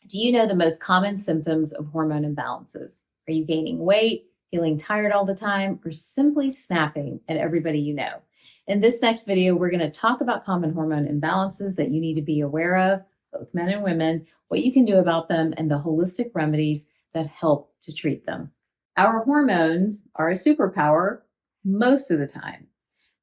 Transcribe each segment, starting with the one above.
Do you know the most common symptoms of hormone imbalances? Are you gaining weight, feeling tired all the time, or simply snapping at everybody you know? In this next video, we're going to talk about common hormone imbalances that you need to be aware of, both men and women, what you can do about them, and the holistic remedies that help to treat them. Our hormones are a superpower most of the time,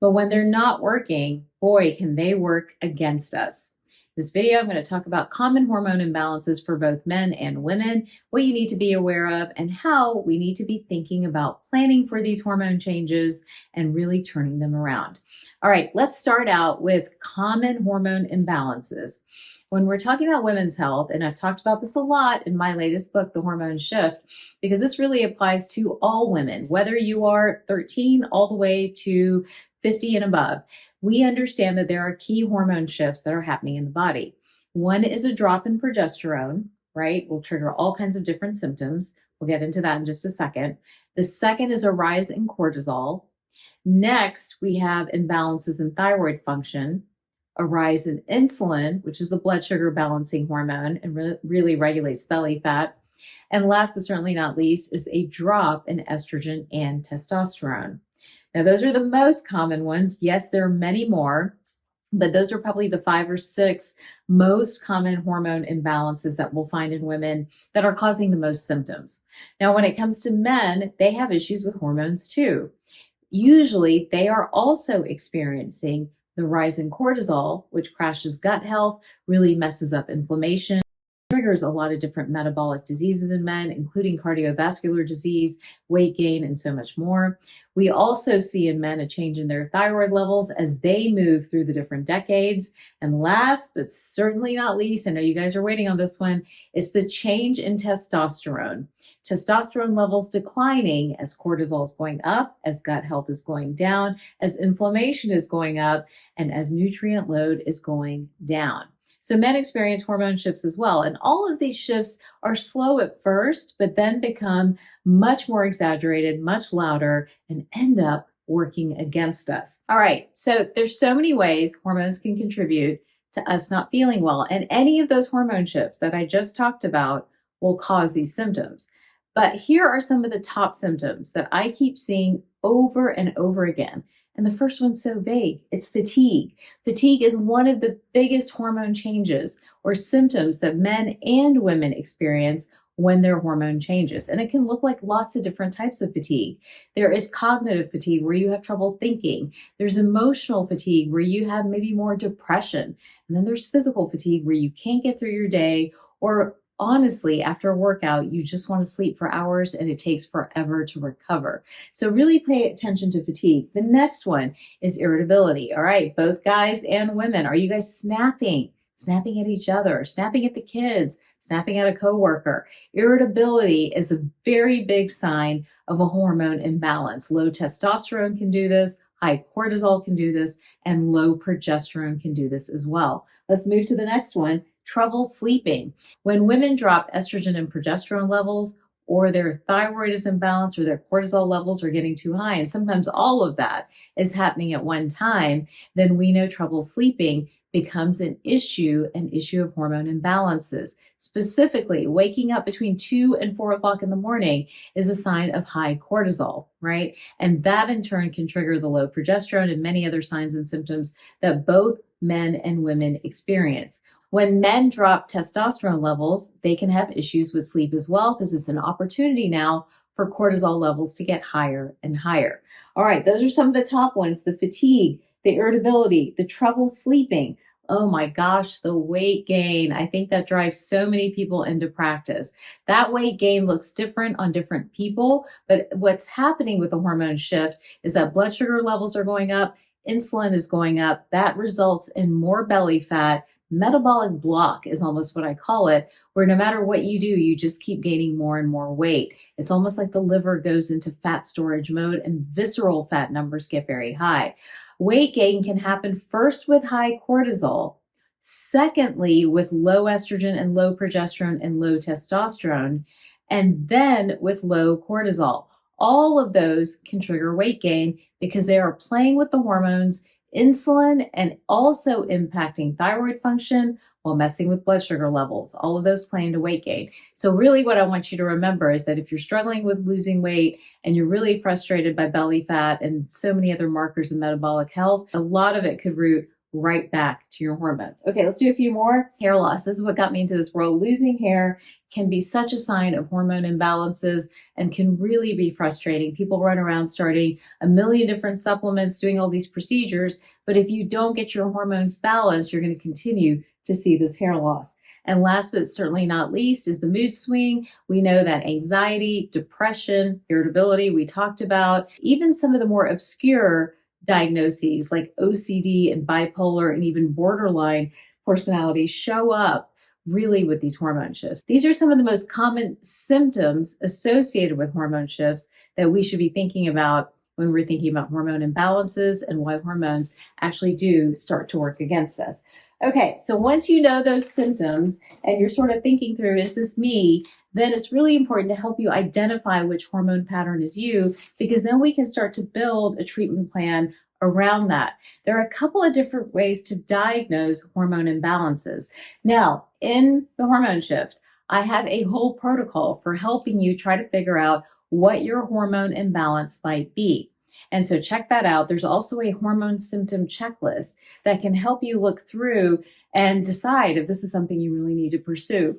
but when they're not working, boy, can they work against us. In this video, I'm going to talk about common hormone imbalances for both men and women, what you need to be aware of, and how we need to be thinking about planning for these hormone changes and really turning them around. All right, let's start out with common hormone imbalances. When we're talking about women's health, and I've talked about this a lot in my latest book, The Hormone Shift, because this really applies to all women, whether you are 13 all the way to 50 and above. We understand that there are key hormone shifts that are happening in the body. One is a drop in progesterone, right? Will trigger all kinds of different symptoms. We'll get into that in just a second. The second is a rise in cortisol. Next, we have imbalances in thyroid function, a rise in insulin, which is the blood sugar balancing hormone and really regulates belly fat. And last but certainly not least is a drop in estrogen and testosterone. Now, those are the most common ones. Yes, there are many more, but those are probably the 5 or 6 most common hormone imbalances that we'll find in women that are causing the most symptoms. Now, when it comes to men, they have issues with hormones too. Usually, they are also experiencing the rise in cortisol, which crashes gut health, really messes up inflammation, triggers a lot of different metabolic diseases in men, including cardiovascular disease, weight gain, and so much more. We also see in men a change in their thyroid levels as they move through the different decades. And last, but certainly not least, I know you guys are waiting on this one, it's the change in testosterone. Testosterone levels declining as cortisol is going up, as gut health is going down, as inflammation is going up, and as nutrient load is going down. So men experience hormone shifts as well. And all of these shifts are slow at first, but then become much more exaggerated, much louder, and end up working against us. All right, so there's so many ways hormones can contribute to us not feeling well. And any of those hormone shifts that I just talked about will cause these symptoms. But here are some of the top symptoms that I keep seeing over and over again. And the first one's so vague. It's fatigue. Fatigue is one of the biggest hormone changes or symptoms that men and women experience when their hormone changes. And it can look like lots of different types of fatigue. There is cognitive fatigue where you have trouble thinking. There's emotional fatigue where you have maybe more depression. And then there's physical fatigue where you can't get through your day, or honestly, after a workout, you just want to sleep for hours and it takes forever to recover. So really pay attention to fatigue. The next one is irritability. All right, both guys and women. Are you guys snapping? Snapping at each other, snapping at the kids, snapping at a coworker. Irritability is a very big sign of a hormone imbalance. Low testosterone can do this, high cortisol can do this, and low progesterone can do this as well. Let's move to the next one. Trouble sleeping. When women drop estrogen and progesterone levels, or their thyroid is imbalanced, or their cortisol levels are getting too high, and sometimes all of that is happening at one time, then we know trouble sleeping becomes an issue of hormone imbalances. Specifically, waking up between 2 and 4 o'clock in the morning is a sign of high cortisol, right? And that in turn can trigger the low progesterone and many other signs and symptoms that both men and women experience. When men drop testosterone levels, they can have issues with sleep as well, because it's an opportunity now for cortisol levels to get higher and higher. All right, those are some of the top ones: the fatigue, the irritability, the trouble sleeping. Oh my gosh, the weight gain. I think that drives so many people into practice. That weight gain looks different on different people, but what's happening with the hormone shift is that blood sugar levels are going up, insulin is going up. That results in more belly fat. Metabolic block is almost what I call it, where no matter what you do, you just keep gaining more and more weight. It's almost like the liver goes into fat storage mode and visceral fat numbers get very high. Weight gain can happen first with high cortisol, secondly with low estrogen and low progesterone and low testosterone, and then with low cortisol. All of those can trigger weight gain because they are playing with the hormones insulin and also impacting thyroid function while messing with blood sugar levels. All of those play into weight gain. So really what I want you to remember is that if you're struggling with losing weight and you're really frustrated by belly fat and so many other markers of metabolic health, a lot of it could root right back to your hormones. Okay, let's do a few more. Hair loss. This is what got me into this world. Losing hair can be such a sign of hormone imbalances and can really be frustrating. People run around starting a million different supplements, doing all these procedures, but if you don't get your hormones balanced, you're going to continue to see this hair loss. And last but certainly not least is the mood swing. We know that anxiety, depression, irritability, we talked about, even some of the more obscure diagnoses like OCD and bipolar and even borderline personality show up really with these hormone shifts. These are some of the most common symptoms associated with hormone shifts that we should be thinking about when we're thinking about hormone imbalances and why hormones actually do start to work against us. Okay, so once you know those symptoms and you're sort of thinking through, is this me? Then it's really important to help you identify which hormone pattern is you, because then we can start to build a treatment plan around that. There are a couple of different ways to diagnose hormone imbalances. Now, in the hormone shift, I have a whole protocol for helping you try to figure out what your hormone imbalance might be. And so check that out. There's also a hormone symptom checklist that can help you look through and decide if this is something you really need to pursue.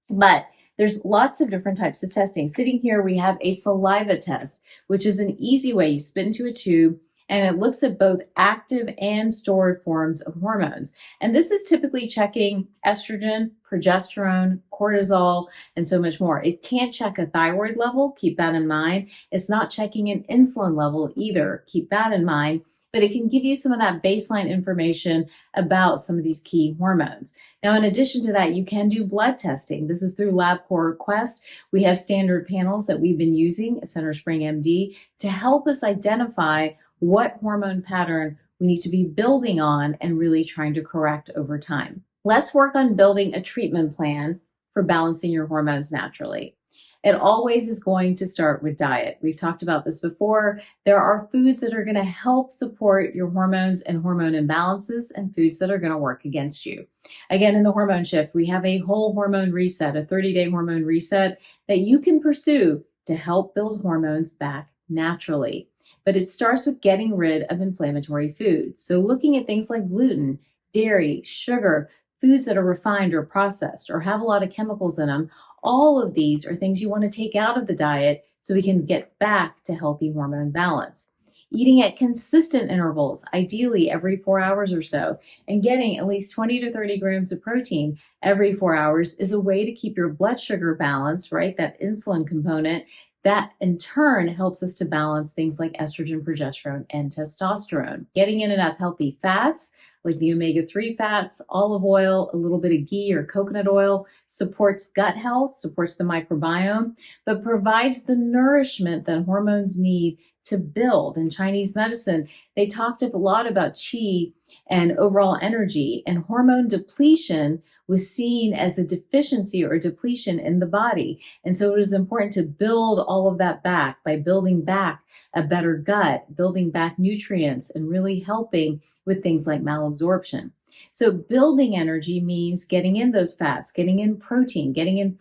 But there's lots of different types of testing. Sitting here, we have a saliva test, which is an easy way. You spit into a tube and it looks at both active and stored forms of hormones. And this is typically checking estrogen, progesterone, cortisol, and so much more. It can't check a thyroid level, keep that in mind. It's not checking an insulin level either, keep that in mind. But it can give you some of that baseline information about some of these key hormones. Now, in addition to that, you can do blood testing. This is through LabCorp Request. We have standard panels that we've been using at Center Spring MD to help us identify what hormone pattern we need to be building on and really trying to correct over time. Let's work on building a treatment plan for balancing your hormones naturally. It always is going to start with diet. We've talked about this before. There are foods that are going to help support your hormones and hormone imbalances and foods that are going to work against you. Again, in the hormone shift, we have a whole hormone reset, a 30-day hormone reset that you can pursue to help build hormones back naturally. But it starts with getting rid of inflammatory foods. So looking at things like gluten, dairy, sugar, foods that are refined or processed or have a lot of chemicals in them, all of these are things you want to take out of the diet so we can get back to healthy hormone balance. Eating at consistent intervals, ideally every 4 hours or so, and getting at least 20 to 30 grams of protein every 4 hours is a way to keep your blood sugar balanced, right? That insulin component. That in turn helps us to balance things like estrogen, progesterone, and testosterone. Getting in enough healthy fats, like the omega-3 fats, olive oil, a little bit of ghee or coconut oil, supports gut health, supports the microbiome, but provides the nourishment that hormones need to build. In Chinese medicine, they talked a lot about qi and overall energy, and hormone depletion was seen as a deficiency or a depletion in the body. And so it is important to build all of that back by building back a better gut, building back nutrients, and really helping with things like malabsorption. So building energy means getting in those fats, getting in protein, getting in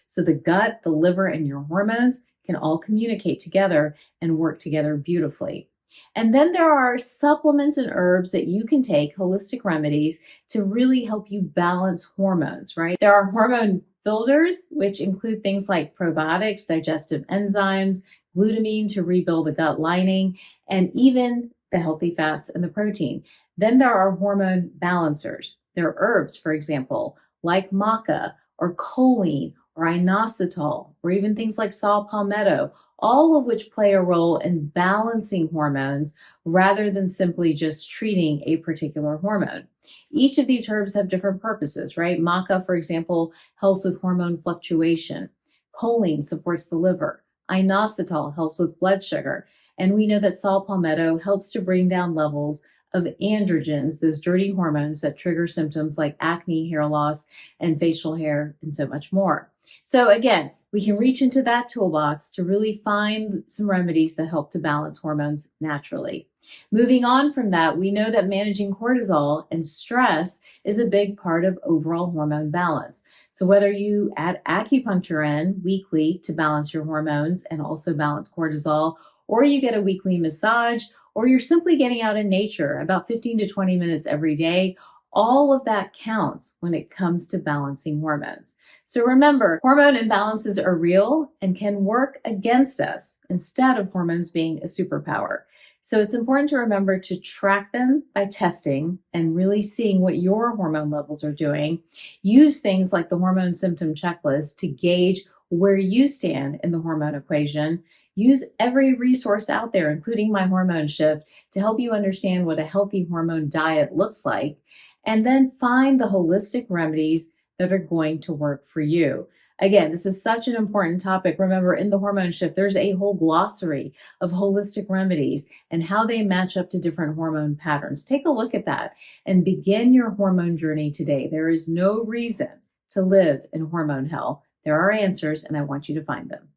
so the gut, the liver, and your hormones can all communicate together and work together beautifully. And then there are supplements and herbs that you can take, holistic remedies, to really help you balance hormones, right? There are hormone builders, which include things like probiotics, digestive enzymes, glutamine to rebuild the gut lining, and even the healthy fats and the protein. Then there are hormone balancers. There are herbs, for example, like maca or choline or inositol, or even things like saw palmetto, all of which play a role in balancing hormones rather than simply just treating a particular hormone. Each of these herbs have different purposes, right? Maca, for example, helps with hormone fluctuation. Choline supports the liver. Inositol helps with blood sugar. And we know that saw palmetto helps to bring down levels of androgens, those dirty hormones that trigger symptoms like acne, hair loss, and facial hair, and so much more. So again, we can reach into that toolbox to really find some remedies that help to balance hormones naturally. Moving on from that, we know that managing cortisol and stress is a big part of overall hormone balance. So whether you add acupuncture in weekly to balance your hormones and also balance cortisol, or you get a weekly massage, or you're simply getting out in nature about 15 to 20 minutes every day, all of that counts when it comes to balancing hormones. So remember, hormone imbalances are real and can work against us instead of hormones being a superpower. So it's important to remember to track them by testing and really seeing what your hormone levels are doing. Use things like the hormone symptom checklist to gauge where you stand in the hormone equation. Use every resource out there, including My Hormone Shift, to help you understand what a healthy hormone diet looks like. And then find the holistic remedies that are going to work for you. Again, this is such an important topic. Remember, in the Hormone Shift, there's a whole glossary of holistic remedies and how they match up to different hormone patterns. Take a look at that and begin your hormone journey today. There is no reason to live in hormone hell. There are answers, and I want you to find them.